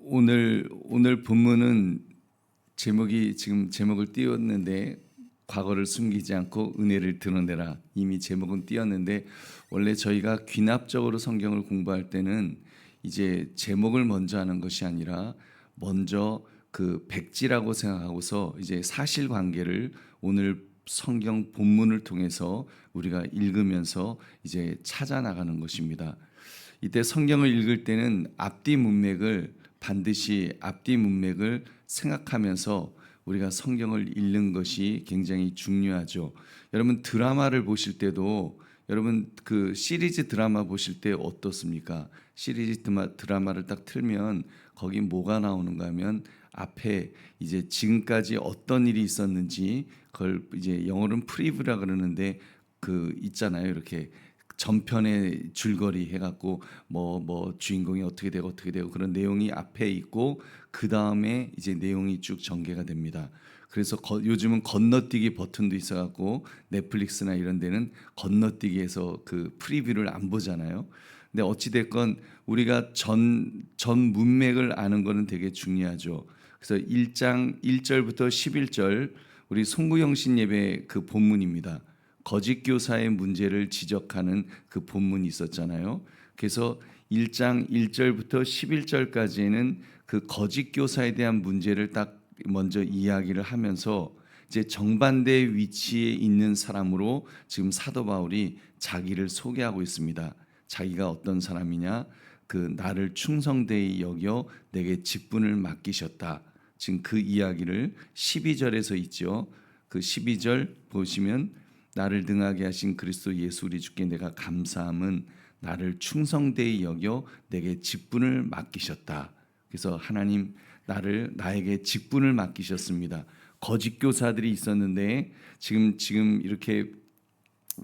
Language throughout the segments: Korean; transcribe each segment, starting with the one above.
오늘 본문은 지금 제목을 띄웠는데 과거를 숨기지 않고 은혜를 드러내라. 이미 제목은 띄었는데 원래 저희가 귀납적으로 성경을 공부할 때는 이제 제목을 먼저 하는 것이 아니라 먼저 그 백지라고 생각하고서 이제 사실관계를 오늘 성경 본문을 통해서 우리가 읽으면서 이제 찾아 나가는 것입니다. 이때 성경을 읽을 때는 반드시 앞뒤 문맥을 생각하면서 우리가 성경을 읽는 것이 굉장히 중요하죠. 여러분 드라마를 보실 때도 여러분 그 시리즈 드라마 보실 때 어떻습니까? 시리즈 드라마를 딱 틀면 거기 뭐가 나오는가 하면 앞에 이제 지금까지 어떤 일이 있었는지 그걸 이제 영어로는 프리뷰라 그러는데 그 있잖아요. 이렇게 전편의 줄거리 해갖고 뭐 주인공이 어떻게 되고 그런 내용이 앞에 있고 그 다음에 이제 내용이 쭉 전개가 됩니다. 그래서 요즘은 건너뛰기 버튼도 있어갖고 넷플릭스나 이런 데는 건너뛰기에서 그 프리뷰를 안 보잖아요. 근데 어찌 됐건 우리가 전 문맥을 아는 거는 되게 중요하죠. 그래서 1장 1절부터 11절 우리 송구영신 예배 그 본문입니다. 거짓 교사의 문제를 지적하는 그 본문이 있었잖아요. 그래서 1장 1절부터 11절까지는 그 거짓 교사에 대한 문제를 딱 먼저 이야기를 하면서 이제 정반대 위치에 있는 사람으로 지금 사도 바울이 자기를 소개하고 있습니다. 자기가 어떤 사람이냐? 그 나를 충성되이 여겨 내게 직분을 맡기셨다. 지금 그 이야기를 12절에서 있죠. 그 12절 보시면 나를 등하게 하신 그리스도 예수 우리 주께 내가 감사함은 나를 충성되이 여겨 내게 직분을 맡기셨다. 그래서 하나님 나에게 직분을 맡기셨습니다. 거짓 교사들이 있었는데 지금 이렇게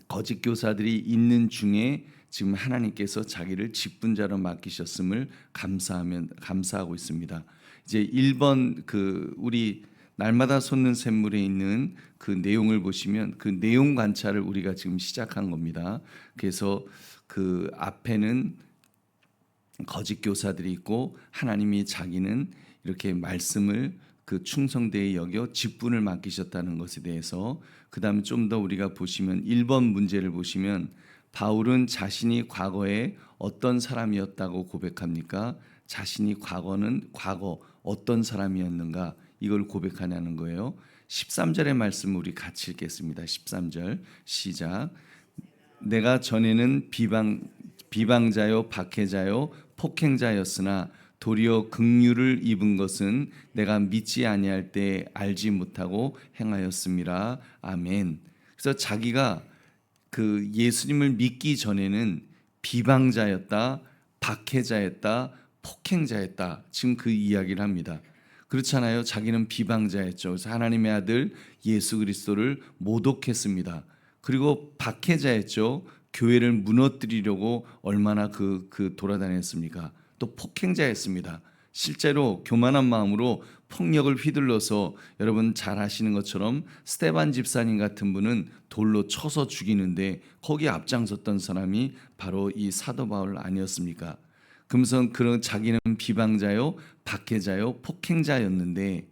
거짓 교사들이 있는 중에 지금 하나님께서 자기를 직분자로 맡기셨음을 감사하고 있습니다. 이제 1번 그 우리 날마다 솟는 샘물에 있는 그 내용을 보시면 그 내용 관찰을 우리가 지금 시작한 겁니다. 그래서 그 앞에는 거짓 교사들이 있고 하나님이 자기는 이렇게 말씀을 그 충성되이 여겨 직분을 맡기셨다는 것에 대해서 그다음에 좀 더 우리가 보시면 1번 문제를 보시면 바울은 자신이 과거에 어떤 사람이었다고 고백합니까? 자신이 과거 어떤 사람이었는가 이걸 고백하냐는 거예요. 13절의 말씀 우리 같이 읽겠습니다. 13절 시작. 내가 전에는 비방자요 박해자요 폭행자였으나 도리어 긍휼을 입은 것은 내가 믿지 아니할 때 알지 못하고 행하였음이라. 아멘. 그래서 자기가 그 예수님을 믿기 전에는 비방자였다, 박해자였다, 폭행자였다. 지금 그 이야기를 합니다. 그렇잖아요. 자기는 비방자였죠. 그래서 하나님의 아들 예수 그리스도를 모독했습니다. 그리고 박해자였죠. 교회를 무너뜨리려고 얼마나 돌아다녔습니까? 또 폭행자였습니다. 실제로 교만한 마음으로 폭력을 휘둘러서 여러분 잘 아시는 것처럼 스데반 집사님 같은 분은 돌로 쳐서 죽이는데 거기에 앞장섰던 사람이 바로 이 사도 바울 아니었습니까? 그러면서 그런 자기는 비방자요, 박해자요, 폭행자였는데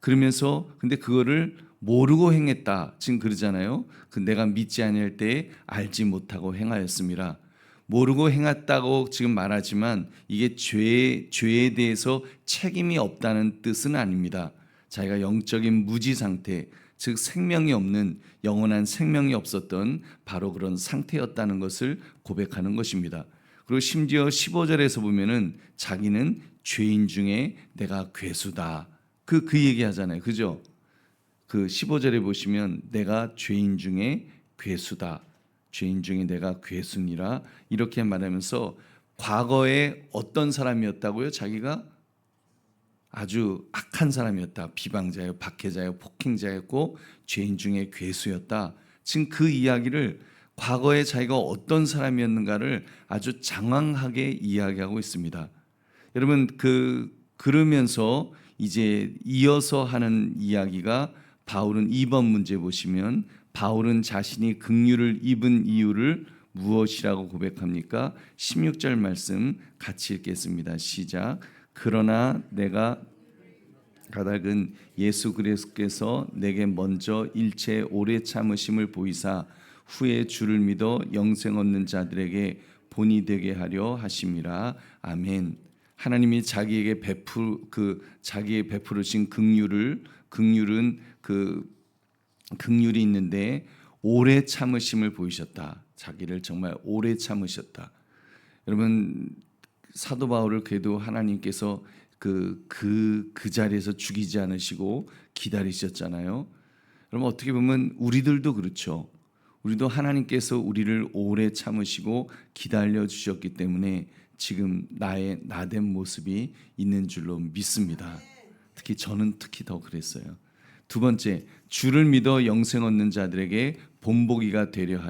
그러면서 근데 그거를 모르고 행했다. 지금 그러잖아요. 그 내가 믿지 아니할 때에 알지 못하고 행하였습니다. 모르고 행했다고 지금 말하지만 이게 죄에 대해서 책임이 없다는 뜻은 아닙니다. 자기가 영적인 무지 상태, 즉 생명이 없는 영원한 생명이 없었던 바로 그런 상태였다는 것을 고백하는 것입니다. 그리고 심지어 15절에서 보면은 자기는 죄인 중에 내가 괴수다. 그 얘기 하잖아요. 그죠? 그 15절에 보시면 내가 죄인 중에 괴수다. 죄인 중에 내가 괴수니라. 이렇게 말하면서 과거에 어떤 사람이었다고요? 자기가 아주 악한 사람이었다. 비방자요, 박해자요, 폭행자였고 죄인 중에 괴수였다. 지금 그 이야기를 과거에 자기가 어떤 사람이었는가를 아주 장황하게 이야기하고 있습니다. 여러분 그러면서 이제 이어서 하는 이야기가 바울은 2번 문제 보시면 바울은 자신이 긍휼을 입은 이유를 무엇이라고 고백합니까? 16절 말씀 같이 읽겠습니다. 시작. 그러나 내가 까닭은 예수 그리스도께서 내게 먼저 일체 오래 참으심을 보이사 후에 주를 믿어 영생 얻는 자들에게 본이 되게 하려 하심이라. 아멘. 하나님이 자기에게 자기의 베푸르신 긍휼은 긍휼이 있는데 오래 참으심을 보이셨다. 자기를 정말 오래 참으셨다. 여러분, 사도 바울을 그래도 하나님께서 그 자리에서 죽이지 않으시고 기다리셨잖아요. 여러분, 어떻게 보면 우리들도 그렇죠. 우리도 하나님께서 우리를 오래 참으시고 기다려 주셨기 때문에 지금 나의 나된 모습이 있는 줄로 믿습니다. 특히 저는 더 그랬어요. 두 번째, 주를 믿어 영생 얻는 자들에게 본보기가 되려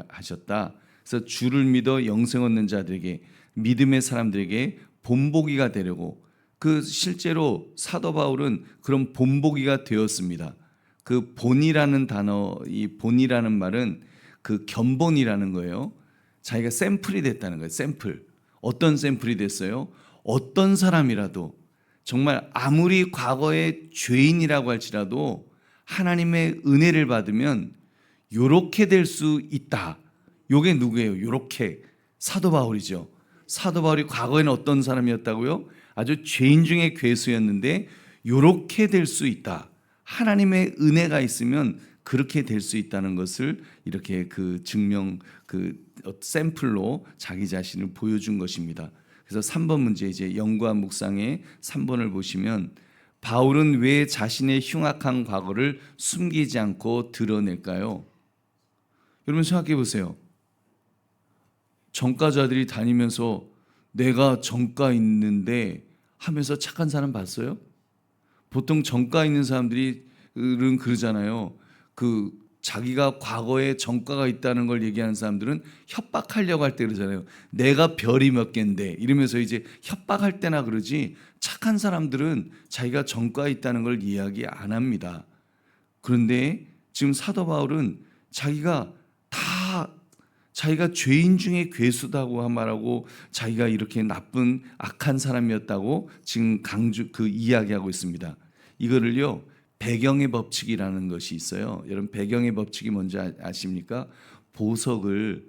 하셨다. 그래서 주를 믿어 영생 얻는 자들에게, 믿음의 사람들에게 본보기가 되려고, 실제로 사도 바울은 그런 본보기가 되었습니다. 그 본이라는 단어, 이 본이라는 말은 그 견본이라는 거예요. 자기가 샘플이 됐다는 거예요. 샘플. 어떤 샘플이 됐어요? 어떤 사람이라도 정말 아무리 과거에 죄인이라고 할지라도 하나님의 은혜를 받으면 요렇게 될 수 있다. 요게 누구예요? 요렇게 사도 바울이죠. 사도 바울이 과거에는 어떤 사람이었다고요? 아주 죄인 중에 괴수였는데 요렇게 될 수 있다. 하나님의 은혜가 있으면 그렇게 될 수 있다는 것을 이렇게 샘플로 자기 자신을 보여준 것입니다. 그래서 3번 문제, 이제 연구와 묵상의 3번을 보시면, 바울은 왜 자신의 흉악한 과거를 숨기지 않고 드러낼까요? 여러분 생각해 보세요. 정가자들이 다니면서 내가 정가 있는데 하면서 착한 사람 봤어요? 보통 정가 있는 사람들은 그러잖아요. 자기가 과거에 정가가 있다는 걸 얘기하는 사람들은 협박하려고 할 때 그러잖아요. 내가 별이 몇 개인데 이러면서 이제 협박할 때나 그러지, 착한 사람들은 자기가 정가가 있다는 걸 이야기 안 합니다. 그런데 지금 사도 바울은 자기가 죄인 중에 괴수다고 말하고 자기가 이렇게 나쁜 악한 사람이었다고 지금 이야기하고 있습니다. 이거를요, 배경의 법칙이라는 것이 있어요. 여러분, 배경의 법칙이 뭔지 아십니까? 보석을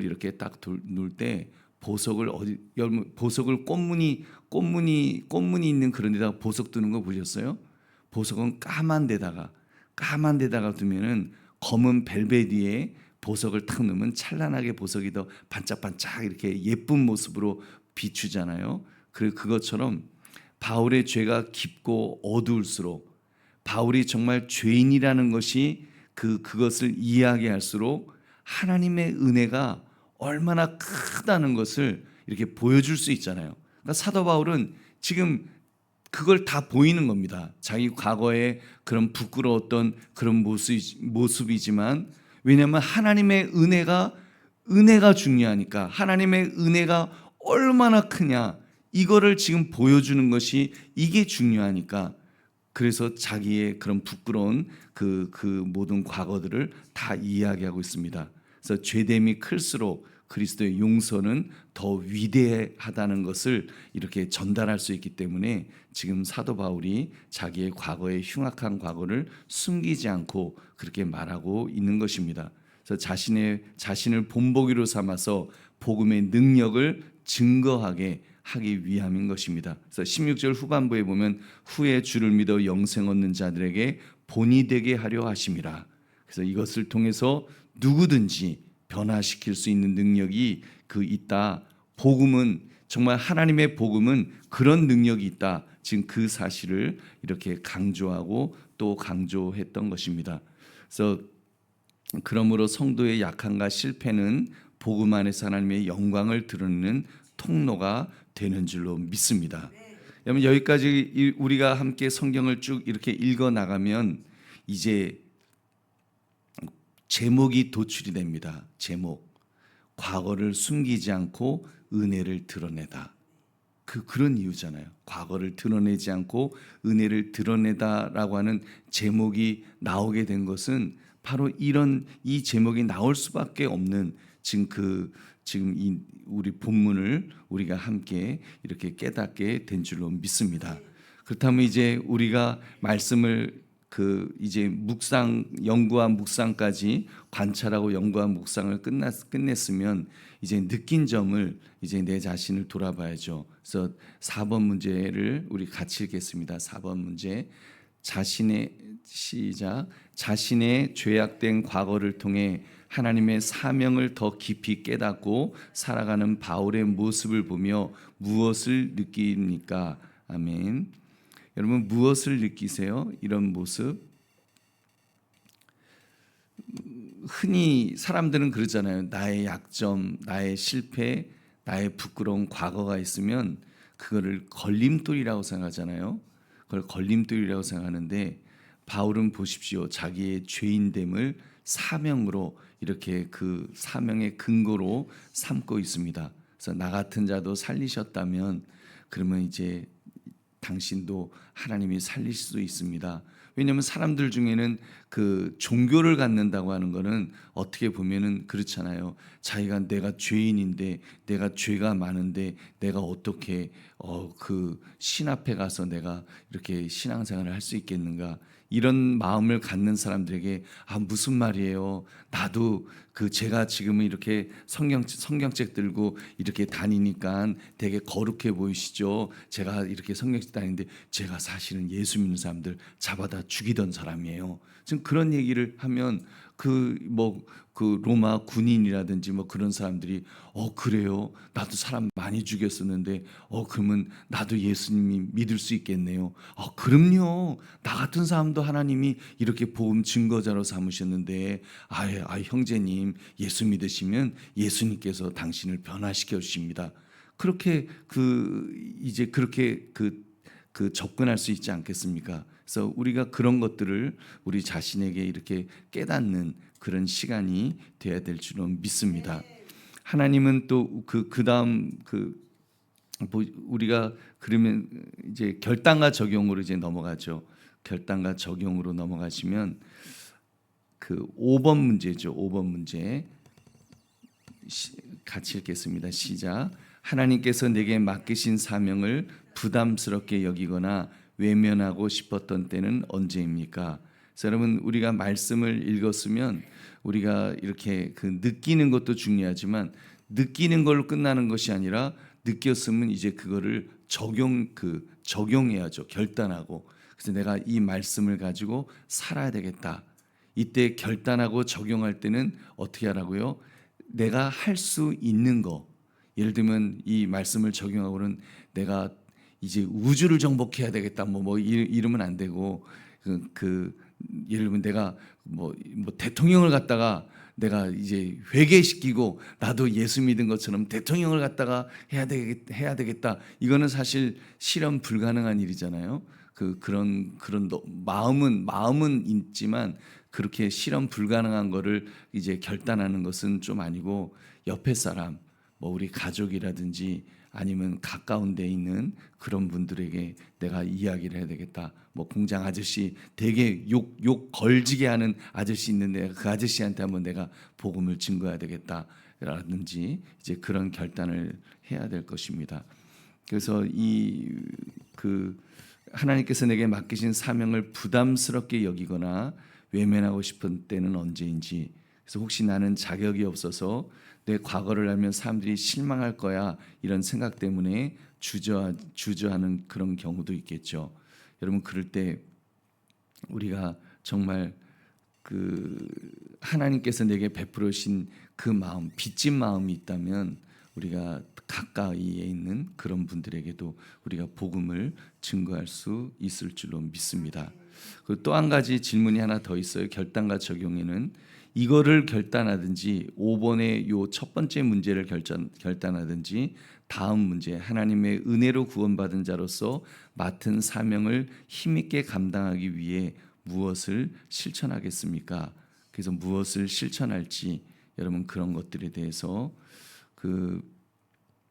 이렇게 딱 놓을 때 보석을 꽃무늬 있는 그런 데다가 보석 두는 거 보셨어요? 보석은 까만 데다가 두면은 검은 벨벳 위에 보석을 탁 넣으면 찬란하게 보석이 더 반짝반짝 이렇게 예쁜 모습으로 비추잖아요. 그것처럼 바울의 죄가 깊고 어두울수록, 바울이 정말 죄인이라는 것이 그것을 이야기할수록 하나님의 은혜가 얼마나 크다는 것을 이렇게 보여줄 수 있잖아요. 그러니까 사도 바울은 지금 그걸 다 보이는 겁니다. 자기 과거의 그런 부끄러웠던 그런 모습이지만, 왜냐하면 하나님의 은혜가 중요하니까, 하나님의 은혜가 얼마나 크냐 이거를 지금 보여주는 것이 이게 중요하니까, 그래서 자기의 그런 부끄러운 그 모든 과거들을 다 이야기하고 있습니다. 그래서 죄됨이 클수록 그리스도의 용서는 더 위대하다는 것을 이렇게 전달할 수 있기 때문에 지금 사도 바울이 자기의 과거의 흉악한 과거를 숨기지 않고 그렇게 말하고 있는 것입니다. 그래서 자신을 본보기로 삼아서 복음의 능력을 증거하게 하기 위함인 것입니다. 그래서 16절 후반부에 보면 후에 주를 믿어 영생 얻는 자들에게 본이 되게 하려 하심이라. 그래서 이것을 통해서 누구든지 변화시킬 수 있는 능력이 있다. 복음은 정말, 하나님의 복음은 그런 능력이 있다. 지금 그 사실을 이렇게 강조하고 또 강조했던 것입니다. 그래서 그러므로 성도의 약함과 실패는 복음 안에서 하나님의 영광을 드러내는 통로가 되는 줄로 믿습니다. 여러분, 여기까지 우리가 함께 성경을 쭉 이렇게 읽어 나가면 이제 제목이 도출이 됩니다. 제목. 과거를 숨기지 않고 은혜를 드러내다. 그런 이유잖아요. 과거를 드러내지 않고 은혜를 드러내다라고 하는 제목이 나오게 된 것은 바로 이 제목이 나올 수밖에 없는 지금 지금 이 우리 본문을 우리가 함께 이렇게 깨닫게 된 줄로 믿습니다. 그렇다면 이제 우리가 말씀을 이제 묵상 연구와 묵상까지 관찰하고 연구와 묵상을 끝냈으면 이제 느낀 점을 이제 내 자신을 돌아봐야죠. 그래서 4번 문제를 우리 같이 읽겠습니다. 4번 문제. 자신의 죄악된 과거를 통해 하나님의 사명을 더 깊이 깨닫고 살아가는 바울의 모습을 보며 무엇을 느낍니까? 아멘. 여러분 무엇을 느끼세요? 이런 모습. 흔히 사람들은 그러잖아요. 나의 약점, 나의 실패, 나의 부끄러운 과거가 있으면 그거를 걸림돌이라고 생각하잖아요. 그걸 걸림돌이라고 생각하는데 바울은 보십시오. 자기의 죄인됨을 사명으로 이렇게 그 사명의 근거로 삼고 있습니다. 그래서 나 같은 자도 살리셨다면 그러면 이제 당신도 하나님이 살릴 수도 있습니다. 왜냐하면 사람들 중에는 그 종교를 갖는다고 하는 거는 어떻게 보면은 그렇잖아요. 자기가 내가 죄인인데 내가 죄가 많은데 내가 어떻게 그 신 앞에 가서 내가 이렇게 신앙생활을 할 수 있겠는가? 이런 마음을 갖는 사람들에게 무슨 말이에요? 나도 제가 지금은 이렇게 성경책 들고 이렇게 다니니까 되게 거룩해 보이시죠? 제가 이렇게 성경책 다니는데 제가 사실은 예수 믿는 사람들 잡아다 죽이던 사람이에요. 지금 그런 얘기를 하면 그 로마 군인이라든지 그런 사람들이 그래요? 나도 사람 많이 죽였었는데 그러면 나도 예수님이 믿을 수 있겠네요. 그럼요. 나 같은 사람도 하나님이 이렇게 복음 증거자로 삼으셨는데 형제님 예수 믿으시면 예수님께서 당신을 변화시켜 주십니다. 그렇게 이제 그렇게 접근할 수 있지 않겠습니까? 그래서 우리가 그런 것들을 우리 자신에게 이렇게 깨닫는 그런 시간이 돼야 될 줄로 믿습니다. 하나님은 또 그다음 우리가 그러면 이제 결단과 적용으로 이제 넘어가죠. 결단과 적용으로 넘어가시면 5번 문제죠. 5번 문제 같이 읽겠습니다. 시작. 하나님께서 내게 맡기신 사명을 부담스럽게 여기거나 외면하고 싶었던 때는 언제입니까? 그래서 여러분 우리가 말씀을 읽었으면 우리가 이렇게 느끼는 것도 중요하지만 느끼는 걸로 끝나는 것이 아니라 느꼈으면 이제 그거를 적용해야죠. 결단하고. 그래서 내가 이 말씀을 가지고 살아야 되겠다. 이때 결단하고 적용할 때는 어떻게 하라고요? 내가 할 수 있는 거. 예를 들면 이 말씀을 적용하고는 내가 이제 우주를 정복해야 되겠다. 이러면 안 되고 예를 들면 내가 대통령을 갖다가 내가 이제 회개시키고 나도 예수 믿은 것처럼 대통령을 갖다가 해야 되겠다. 이거는 사실 실현 불가능한 일이잖아요. 그런 마음은 있지만 그렇게 실현 불가능한 거를 이제 결단하는 것은 좀 아니고 옆에 사람 우리 가족이라든지 아니면 가까운 데 있는 그런 분들에게 내가 이야기를 해야 되겠다. 공장 아저씨 되게 욕 걸지게 하는 아저씨 있는데 그 아저씨한테 한번 내가 복음을 증거해야 되겠다라든지 이제 그런 결단을 해야 될 것입니다. 그래서 하나님께서 내게 맡기신 사명을 부담스럽게 여기거나 외면하고 싶은 때는 언제인지. 그래서 혹시 나는 자격이 없어서 내 과거를 알면 사람들이 실망할 거야 이런 생각 때문에 주저하는 그런 경우도 있겠죠. 여러분 그럴 때 우리가 정말 하나님께서 내게 베풀으신 그 마음, 빚진 마음이 있다면 우리가 가까이에 있는 그런 분들에게도 우리가 복음을 증거할 수 있을 줄로 믿습니다. 또 한 가지 질문이 하나 더 있어요. 결단과 적용에는 이거를 결단하든지 5번의 요 첫 번째 문제를 결단하든지 다음 문제 하나님의 은혜로 구원받은 자로서 맡은 사명을 힘있게 감당하기 위해 무엇을 실천하겠습니까? 그래서 무엇을 실천할지 여러분 그런 것들에 대해서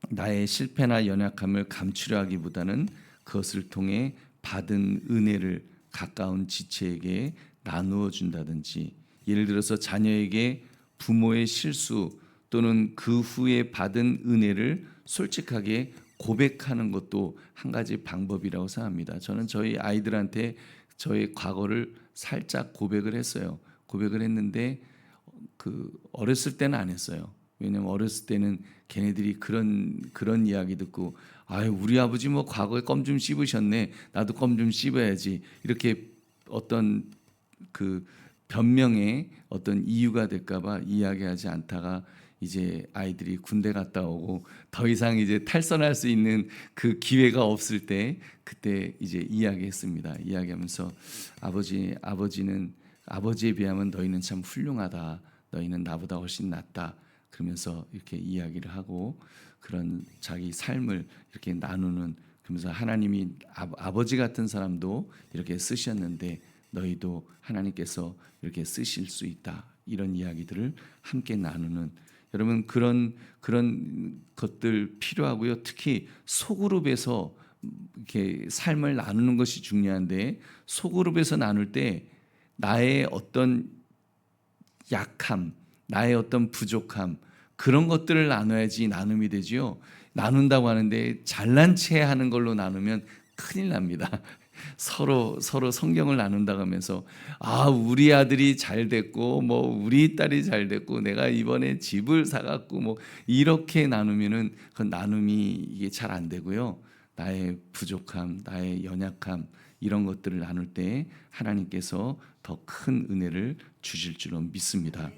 나의 실패나 연약함을 감추려 하기보다는 그것을 통해 받은 은혜를 가까운 지체에게 나누어 준다든지 예를 들어서 자녀에게 부모의 실수 또는 그 후에 받은 은혜를 솔직하게 고백하는 것도 한 가지 방법이라고 생각합니다. 저는 저희 아이들한테 저의 과거를 살짝 고백을 했어요. 고백을 했는데 어렸을 때는 안 했어요. 왜냐면 어렸을 때는 걔네들이 그런 이야기 듣고, 아유 우리 아버지 뭐 과거에 껌 좀 씹으셨네, 나도 껌 좀 씹어야지, 이렇게 어떤 그 변명의 어떤 이유가 될까봐 이야기하지 않다가 이제 아이들이 군대 갔다 오고 더 이상 이제 탈선할 수 있는 그 기회가 없을 때 그때 이제 이야기했습니다. 이야기하면서 아버지는 아버지에 비하면 너희는 참 훌륭하다. 너희는 나보다 훨씬 낫다. 그러면서 이렇게 이야기를 하고 그런 자기 삶을 이렇게 나누는, 그러면서 하나님이 아버지 같은 사람도 이렇게 쓰셨는데 너희도 하나님께서 이렇게 쓰실 수 있다. 이런 이야기들을 함께 나누는, 여러분 그런 것들 필요하고요. 특히 소그룹에서 이렇게 삶을 나누는 것이 중요한데, 소그룹에서 나눌 때 나의 어떤 약함, 나의 어떤 부족함, 그런 것들을 나눠야지 나눔이 되지요. 나눈다고 하는데 잘난 체 하는 걸로 나누면 큰일 납니다. 서로 성경을 나눈다고 하면서 우리 아들이 잘 됐고 뭐 우리 딸이 잘 됐고 내가 이번에 집을 사갖고 뭐 이렇게 나누면은 그 나눔이 이게 잘 안 되고요. 나의 부족함, 나의 연약함, 이런 것들을 나눌 때 하나님께서 더 큰 은혜를 주실 줄로 믿습니다.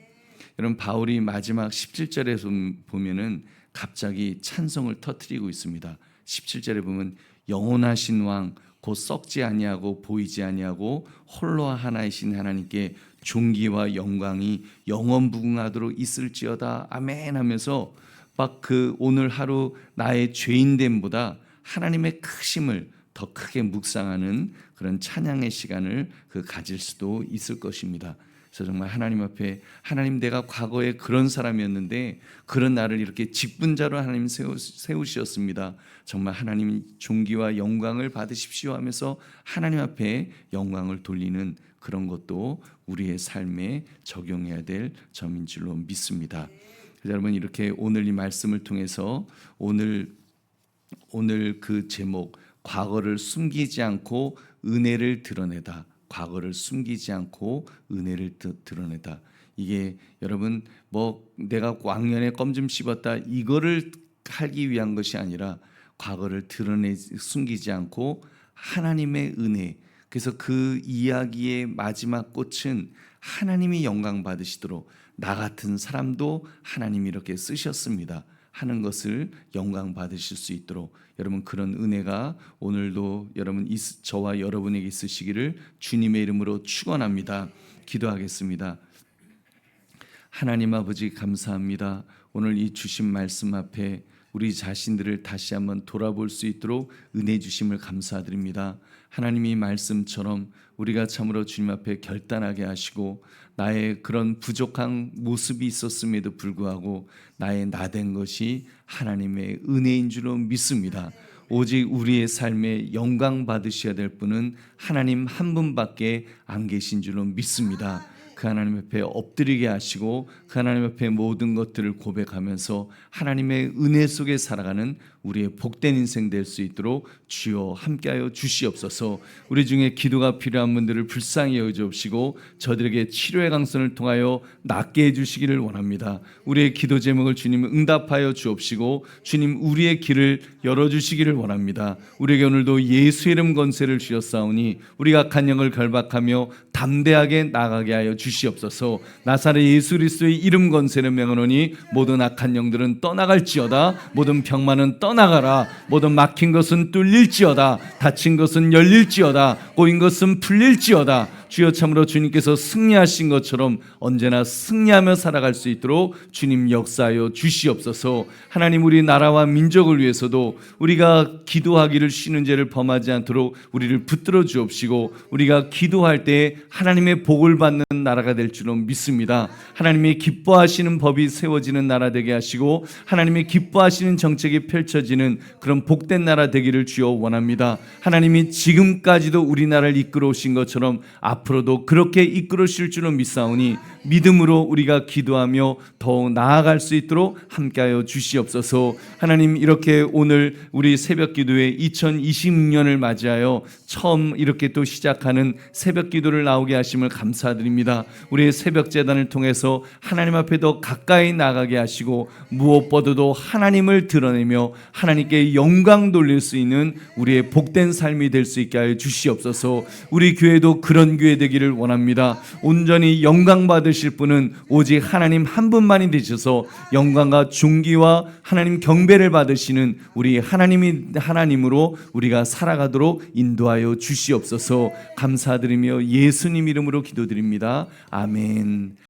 여러분 바울이 마지막 17절에 보면은 갑자기 찬송을 터뜨리고 있습니다. 17절에 보면 영원하신 왕 곧 썩지 아니하고 보이지 아니하고 홀로 하나이신 하나님께 존귀와 영광이 영원무궁하도록 있을지어다 아멘 하면서 막 오늘 하루 나의 죄인됨보다 하나님의 크심을 더 크게 묵상하는 그런 찬양의 시간을 가질 수도 있을 것입니다. 그래서 정말 하나님 앞에, 하나님 내가 과거에 그런 사람이었는데 그런 나를 이렇게 직분자로 하나님 세우셨습니다. 정말 하나님 존귀와 영광을 받으십시오 하면서 하나님 앞에 영광을 돌리는 그런 것도 우리의 삶에 적용해야 될 점인 줄로 믿습니다. 여러분 이렇게 오늘 이 말씀을 통해서 오늘 그 제목, 과거를 숨기지 않고 은혜를 드러내다, 과거를 숨기지 않고 은혜를 드러내다. 이게 여러분 뭐 내가 왕년에 껌 좀 씹었다 이거를 하기 위한 것이 아니라 과거를 숨기지 않고 하나님의 은혜. 그래서 그 이야기의 마지막 꽃은 하나님이 영광 받으시도록 나 같은 사람도 하나님이 이렇게 쓰셨습니다 하는 것을 영광 받으실 수 있도록 여러분 그런 은혜가 오늘도 저와 여러분에게 있으시기를 주님의 이름으로 축원합니다. 기도하겠습니다. 하나님 아버지 감사합니다. 오늘 이 주신 말씀 앞에 우리 자신들을 다시 한번 돌아볼 수 있도록 은혜 주심을 감사드립니다. 하나님이 말씀처럼 우리가 참으로 주님 앞에 결단하게 하시고 나의 그런 부족한 모습이 있었음에도 불구하고 나의 나된 것이 하나님의 은혜인 줄로 믿습니다. 오직 우리의 삶에 영광 받으셔야 될 분은 하나님 한 분밖에 안 계신 줄로 믿습니다. 그 하나님 앞에 엎드리게 하시고 그 하나님 앞에 모든 것들을 고백하면서 하나님의 은혜 속에 살아가는 우리의 복된 인생 될 수 있도록 주여 함께하여 주시옵소서. 우리 중에 기도가 필요한 분들을 불쌍히 여겨주시고 저들에게 치료의 강선을 통하여 낫게 해주시기를 원합니다. 우리의 기도 제목을 주님 응답하여 주옵시고 주님 우리의 길을 열어주시기를 원합니다. 우리에게 오늘도 예수 이름 권세를 주셨사오니 우리가 악한 영을 결박하며 담대하게 나가게 하여 주시옵소서. 나사렛 예수 그리스도의 이름 권세를 명하노니 모든 악한 영들은 떠나갈지어다. 모든 병만은 떠나가라. 모든 막힌 것은 뚫릴지어다. 닫힌 것은 열릴지어다. 꼬인 것은 풀릴지어다. 주여 참으로 주님께서 승리하신 것처럼 언제나 승리하며 살아갈 수 있도록 주님 역사하여 주시옵소서. 하나님 우리 나라와 민족을 위해서도 우리가 기도하기를 쉬는 죄를 범하지 않도록 우리를 붙들어 주옵시고 우리가 기도할 때 하나님의 복을 받는 나라가 될 줄로 믿습니다. 하나님이 기뻐하시는 법이 세워지는 나라 되게 하시고 하나님이 기뻐하시는 정책이 펼쳐지는 그런 복된 나라 되기를 주여 원합니다. 하나님이 지금까지도 우리나라를 이끌어 오신 것처럼 앞으로도 그렇게 이끌으실 줄로 믿사오니 믿음으로 우리가 기도하며 더욱 나아갈 수 있도록 함께하여 주시옵소서. 하나님, 이렇게 오늘 우리 새벽 기도회 2026년을 맞이하여 처음 이렇게 또 시작하는 새벽 기도를 나오게 하심을 감사드립니다. 우리의 새벽 제단을 통해서 하나님 앞에 더 가까이 나가게 하시고 무엇보다도 하나님을 드러내며 하나님께 영광 돌릴 수 있는 우리의 복된 삶이 될 수 있게 하여 주시옵소서. 우리 교회도 그런 교회 되기를 원합니다. 온전히 영광 받으실 분은 오직 하나님 한 분만이 되셔서 영광과 존귀와 하나님 경배를 받으시는 우리 하나님으로 우리가 살아가도록 인도하여 주시옵소서. 감사드리며 예수님 이름으로 기도드립니다. 아멘.